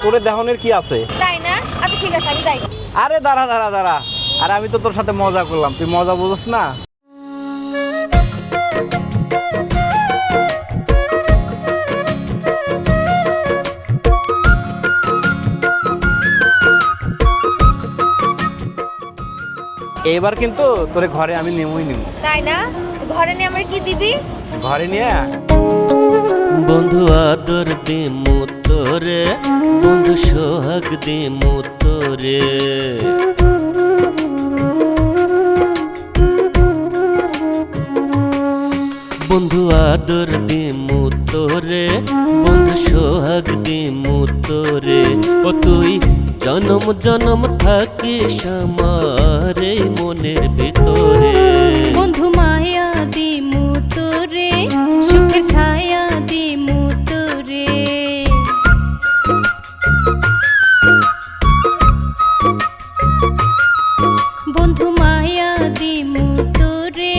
তোরে দেহনের কি আছে? তাই না? আচ্ছা ঠিক আছে, আমি যাই। আরে দাঁড়া দাঁড়া দাঁড়া, আরে আমি তো তোর সাথে মজা করলাম, তুই মজা বুঝছ না। এবার কিন্তু তোরে ঘরে আমি নেমই নেব। তাই না? ঘরে নিয়ে আমার কি দিবি? ঘরে নিয়ে বন্ধু আদর দিমু তোরে, বন্ধু সোহাগ দিমু তোরে। বন্ধু আদর দিমু তোরে, বন্ধু সোহাগ দিমু তোরে। ও তুই জনম জনম থাকিস আমার এই মনের ভিতরে। বন্ধু মায়া দিমু তোরে, সুখের ছায়া দিমু তোরে। বন্ধু মায়া দিমু তোরে,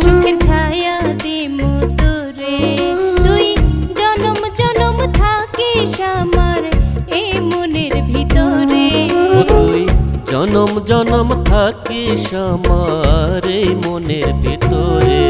সুখের ছায়া দিমু তোরে। তুই জনম জনম থাকিস আমার এই মনের ভিতরে। ও তুই জনম জনম থাকিস আমার এই মনের ভিতরে।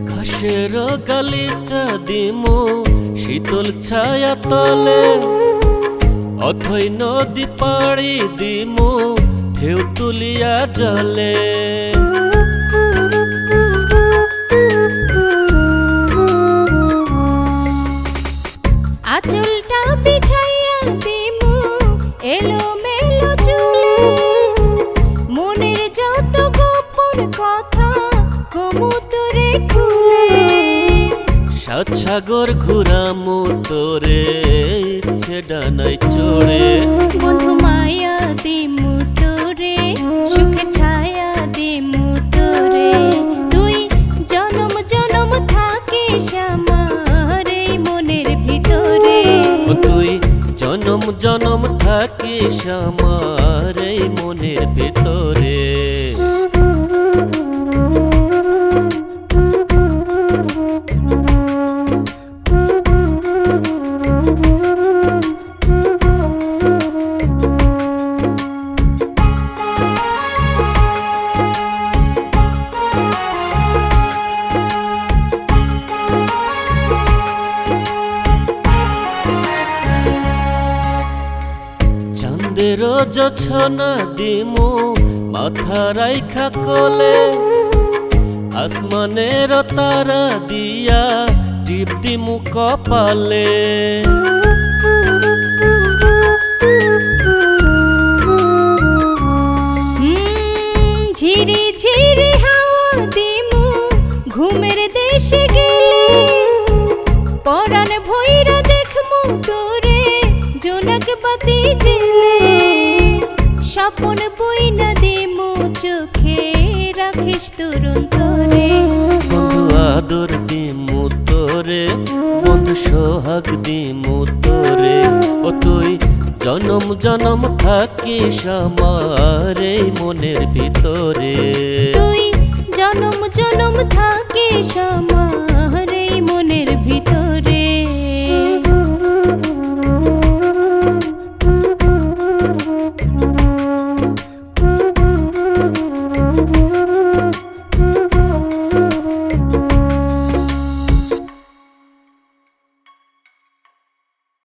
ঘাসের গালিচা দিমু শীতল ছায়া তলে, অথই নদী পাড়ি দিমু ঢেউ তুলিয়া জলে। আঁচলটা বিছাইয়া দিমু এলো মেলো চুলে। মনের যত গোপন কথা কমু তোরে খুলে। সাত সাগর ঘুরামু তোরে ইচ্ছে ডানায় চড়ে। বন্ধু মায়া দিমু তোরে, সুখের ছায়া দিমু তোরে। তুই জনম জনম থাকিস আমার এই মনের ভিতরে। ও তুই জনম জনম থাকিস আমার এই মনের ভিতরে। চাঁদের জোছনা দিমু মাথা রাইখা কোলে। আসমানের তারা দিয়া টিপ দিমু কপালে। ঝিরি ঝিরি হাওয়া দিমু ঘুমের দেশে গেলে। পরাণ ভৈরা দেখমু তোরে জোনাক বাতি জেলে। স্বপন বইনা দিমু চোখে রাখিস তরুণ তোরে। বন্ধু আদর দিমু তোরে, বন্ধু সোহাগ দিমু তোরে। ও তুই জনম জনম থাকিস আমার এই মনের ভিতরে। তুই জনম জনম থাকিস আমার এই মনের ভিতরে।